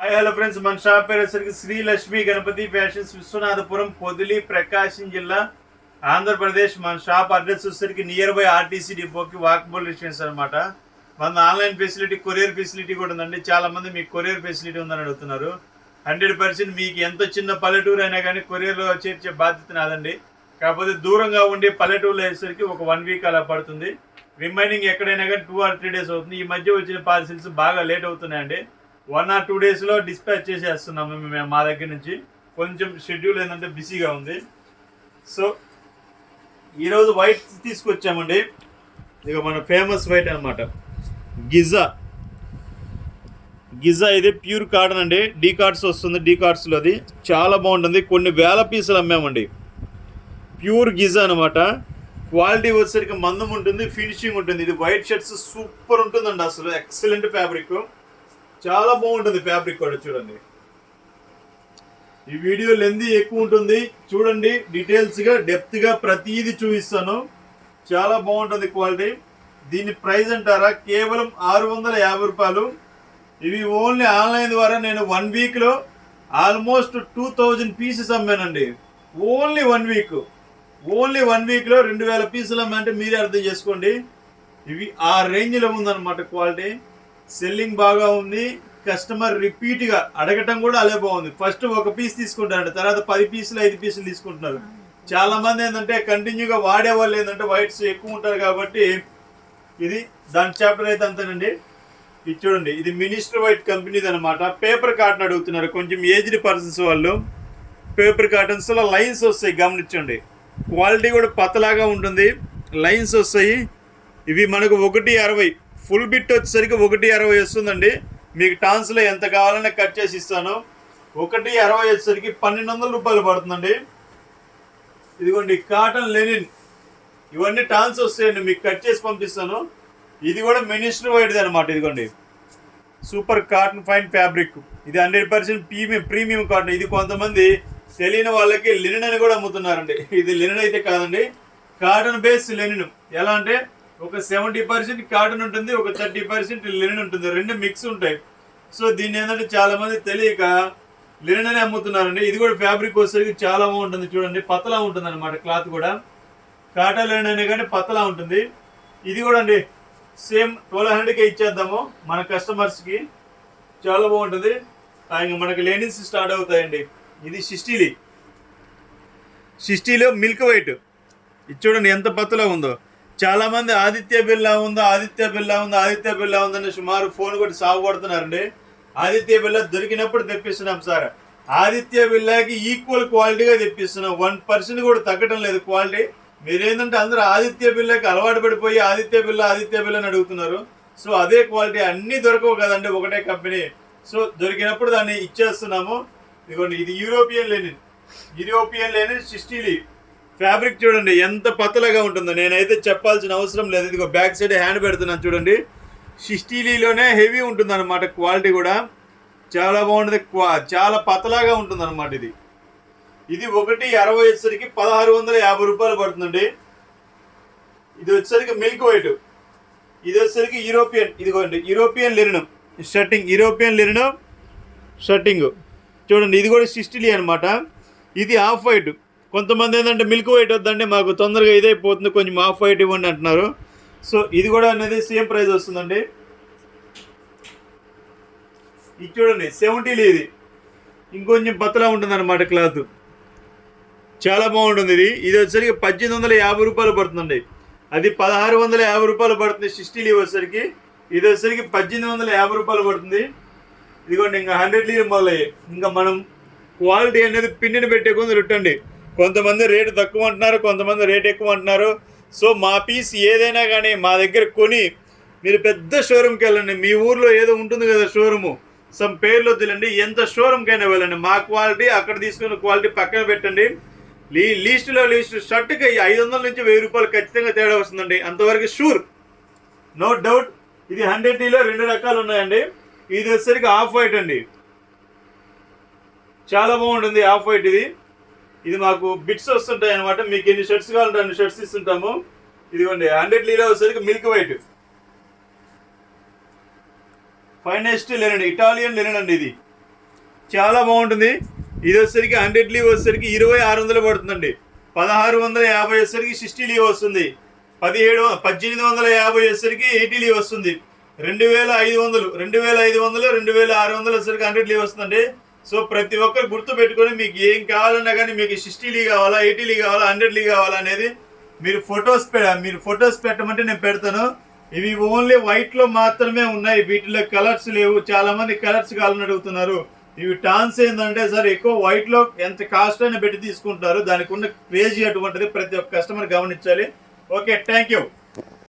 Hi hello friends, మన shop పేరు వచ్చేసరికి శ్రీ లక్ష్మీ గణపతి ఫ్యాషన్స్, విశ్వనాథపురం, పొదిలి, ప్రకాశం జిల్లా, ఆంధ్రప్రదేశ్. మన షాప్ అడ్రస్ వచ్చేసరికి నియర్ బై ఆర్టీసీ డిపోకి వాకబుల్ డిస్టెన్స్ అనమాట. మన ఆన్లైన్ ఫెసిలిటీ, కొరియర్ ఫెసిలిటీ కూడా ఉందండి. చాలా మంది మీకు కొరియర్ ఫెసిలిటీ ఉందని అడుగుతున్నారు. 100% మీకు ఎంత చిన్న పల్లెటూరు అయినా కానీ కొరియర్లో చేర్చే బాధ్యత నాదండి. కాకపోతే దూరంగా ఉండే పల్లెటూరులో వేసేసరికి ఒక 1 వీక్ అలా పడుతుంది. రిమైనింగ్ ఎక్కడైనా కానీ 2 or 3 days అవుతుంది. ఈ మధ్య వచ్చిన పార్సిల్స్ బాగా లేట్ అవుతున్నాయండి. 1 or 2 daysలో డిస్పాచ్ చేసేస్తున్నాము మేము మా దగ్గర నుంచి. కొంచెం షెడ్యూల్ ఏంటంటే బిజీగా ఉంది. సో ఈరోజు వైట్ తీసుకొచ్చామండి. ఇక మన ఫేమస్ వైట్ అనమాట, గిజా. ఇది ప్యూర్ కాటన్ అండి. డీ కార్డ్స్ వస్తుంది, డీ కార్డ్స్లో అది చాలా బాగుంటుంది. కొన్ని వేల పీసులు అమ్మామండి. ప్యూర్ గిజా అనమాట. క్వాలిటీ వచ్చేసరికి మందం ఉంటుంది, ఫినిషింగ్ ఉంటుంది. ఇది వైట్ షర్ట్స్ సూపర్ ఉంటుందండి, అసలు ఎక్సలెంట్ ఫ్యాబ్రిక్, చాలా బాగుంటుంది ఫ్యాబ్రిక్ కూడా. చూడండి, ఈ వీడియో లెంత్ ఎక్కువ ఉంటుంది, చూడండి డీటెయిల్స్గా డెప్త్గా ప్రతిదీ చూపిస్తాను. చాలా బాగుంటుంది క్వాలిటీ. దీని ప్రైస్ అంటారా, కేవలం 650 రూపాయలు. ఇవి ఓన్లీ ఆన్లైన్ ద్వారా నేను 1 వీక్లో ఆల్మోస్ట్ 2000 పీసెస్ అమ్మానండి. ఓన్లీ 1 వీక్, ఓన్లీ 1 వీక్లో 2000 పీసులు అమ్మానంటే మీరే అర్థం చేసుకోండి. ఇవి ఆ రేంజ్లో ఉందన్నమాట క్వాలిటీ. సెల్లింగ్ బాగా ఉంది. కస్టమర్ రిపీట్గా అడగటం కూడా అదే బాగుంది. ఫస్ట్ 1 పీస్ తీసుకుంటారండి, తర్వాత 10 పీసులు 5 పీసులు తీసుకుంటున్నారు. చాలా మంది ఏంటంటే కంటిన్యూగా వాడే వాళ్ళు ఏంటంటే వైట్స్ ఎక్కువ ఉంటారు కాబట్టి ఇది దాని చాప్టర్ అయితే అంతేనండి. ఇది చూడండి, ఇది మినిస్టర్ వైట్ కంపెనీది అనమాట. పేపర్ కాటన్ అడుగుతున్నారు కొంచెం ఏజ్డ్ పర్సన్స్ వాళ్ళు. పేపర్ కాటన్స్లో లైన్స్ వస్తాయి, గమనించండి. క్వాలిటీ కూడా పతలాగా ఉంటుంది, లైన్స్ వస్తాయి. ఇవి మనకు 160, ఫుల్ బిట్ వచ్చేసరికి 160 వస్తుందండి. మీకు టాన్స్లో ఎంత కావాలన్నా కట్ చేసి ఇస్తాను. 160 వచ్చేసరికి 1200 రూపాయలు పడుతుందండి. ఇదిగోండి కాటన్ లెనిన్, ఇవన్నీ టాన్స్ వస్తాయండి, మీకు కట్ చేసి పంపిస్తాను. ఇది కూడా మినిస్టర్ వైట్ది అనమాట. ఇదిగోండి సూపర్ కాటన్ ఫైన్ ఫ్యాబ్రిక్. ఇది 100% ప్రీమియం కాటన్. ఇది కొంతమంది తెలియని వాళ్ళకి లినన్ అని కూడా అమ్ముతున్నారండి. ఇది లినన్ అయితే కాదండి, కాటన్ బేస్ లెనిన్. ఎలా అంటే ఒక 70% కాటన్ ఉంటుంది, ఒక 30% లినన్ ఉంటుంది, 2 మిక్స్ ఉంటాయి. సో దీన్ని ఏంటంటే చాలా మంది తెలియక లినన్ అని అమ్ముతున్నారండి. ఇది కూడా ఫ్యాబ్రిక్ వచ్చేసరికి చాలా బాగుంటుంది. చూడండి పతలా ఉంటుంది అనమాట, క్లాత్ కూడా కాటన్ లినన్ అనే కానీ పతలా ఉంటుంది. ఇది కూడా అండి సేమ్ 1200కే ఇచ్చేద్దాము మన కస్టమర్స్కి. చాలా బాగుంటుంది. ఇంకా మనకి లెనిన్స్ స్టార్ట్ అవుతాయండి. ఇది సిస్టీలో మిల్క్ వైట్. ఇది చూడండి ఎంత పతలా ఉందో. చాలామంది ఆదిత్య బిర్లా ఉందని సుమారు ఫోన్ కొట్టి సాగు పడుతున్నారండి. ఆదిత్య బిర్లా దొరికినప్పుడు తెప్పిస్తున్నాం సార్. ఆదిత్య బిర్లాకి ఈక్వల్ క్వాలిటీగా తెప్పిస్తున్నాం. 1% కూడా తగ్గడం లేదు క్వాలిటీ. మీరేంటంటే అందరూ ఆదిత్య బిర్లాకి అలవాటు పడిపోయి ఆదిత్య బిర్లా అని అడుగుతున్నారు. సో అదే క్వాలిటీ అన్నీ దొరకవు కదండి, ఒకటే కంపెనీ. సో దొరికినప్పుడు దాన్ని ఇచ్చేస్తున్నాము. ఇదిగోండి, ఇది యూరోపియన్ లెనిన్ 60 ఫ్యాబ్రిక్. చూడండి ఎంత పతలగా ఉంటుందో, నేనైతే చెప్పాల్సిన అవసరం లేదు. ఇదిగో బ్యాక్ సైడ్ హ్యాండ్ పెడుతున్నాను చూడండి. 60లోనే హెవీ ఉంటుంది అనమాట. క్వాలిటీ కూడా చాలా బాగుంటుంది, చాలా పతలాగా ఉంటుంది అనమాట. ఇది 160 వచ్చేసరికి 1650 రూపాయలు పడుతుందండి. ఇది వచ్చేసరికి మిల్క్ వైట్. ఇది వచ్చేసరికి యూరోపియన్. ఇదిగోండి యూరోపియన్ లినన్ షర్టింగ్. చూడండి ఇది కూడా 60 అనమాట. ఇది ఆఫ్ వైట్. కొంతమంది ఏంటంటే మిల్క్ వైట్ వద్దండి, మాకు తొందరగా ఇదైపోతుంది, కొంచెం ఆఫ్ వైట్ ఇవ్వండి అంటున్నారు. సో ఇది కూడా అనేది సేమ్ ప్రైస్ వస్తుందండి. ఇది చూడండి 70 ఇది ఇంకొంచెం పతలా ఉంటుంది అనమాట క్లాత్, చాలా బాగుంటుంది. ఇది వచ్చేసరికి 1850 రూపాయలు పడుతుందండి. అది 1650 రూపాయలు పడుతుంది 60 వచ్చేసరికి. ఇది వచ్చేసరికి 1850 రూపాయలు పడుతుంది. ఇదిగోండి ఇంకా 100 మొదలయ్యాయి. ఇంకా మనం క్వాలిటీ అనేది పిన్నిని పెట్టే కొంది రుట్టండి. కొంతమంది రేటు తక్కువ అంటున్నారు, కొంతమంది రేటు ఎక్కువ అంటున్నారు. సో మా పీస్ ఏదైనా కానీ మా దగ్గర కొని మీరు పెద్ద షోరూమ్కి వెళ్ళండి. మీ ఊర్లో ఏదో ఉంటుంది కదా షోరూము, సమ్ పేర్లు వద్దులండి, ఎంత షోరూమ్కైనా వెళ్ళండి. మా క్వాలిటీ అక్కడ తీసుకున్న క్వాలిటీ పక్కన పెట్టండి. లీస్ట్లో షర్ట్కి 500 నుంచి 1000 రూపాయలు ఖచ్చితంగా తేడా వస్తుందండి, అంతవరకు షూర్, నో డౌట్. ఇది 100లో 2 రకాలు ఉన్నాయండి. ఇది వచ్చేసరికి ఆఫ్ వైట్ అండి, చాలా బాగుంటుంది ఆఫ్ వైట్. ఇది మాకు బిట్స్ వస్తుంటాయి అనమాట. మీకు ఎన్ని షర్ట్స్ కావాలంటే అన్ని షర్ట్స్ ఇస్తుంటాము. ఇదిగోండి 100లో వచ్చేసరికి milk white. Finest linen, Italian linen అండి. ఇది చాలా బాగుంటుంది. ఇది వచ్చేసరికి 100 లీవ్ వచ్చేసరికి 2600 పడుతుందండి. 1650 వచ్చేసరికి 60 లీవ్ వస్తుంది. 1850 వచ్చేసరికి 80 లీవ్ వస్తుంది. 2500 2600 వచ్చేసరికి 100 లీవ్ వస్తుందండి. సో ప్రతి ఒక్కరు గుర్తు పెట్టుకొని మీకు ఏం కావాలన్నా కానీ మీకు 60 లీవ్ కావాలా, 80 లీవ్ కావాలా, 100 లీవ్ కావాలా అనేది మీరు ఫొటోస్ పెట్టమంటే నేను పెడతాను. ఇవి ఓన్లీ వైట్ లో మాత్రమే ఉన్నాయి, వీటిలో కలర్స్ లేవు. చాలా మంది కలర్స్ కావాలని అడుగుతున్నారు. ఇవి టాన్స్ ఏంటంటే సార్ ఎక్కువ వైట్ లో ఎంత కాస్ట్ అయినా పెట్టి తీసుకుంటారు. దానికి ఉన్న క్రేజీ అటువంటిది ప్రతి ఒక్క కస్టమర్ గమనించాలి. Okay, thank you.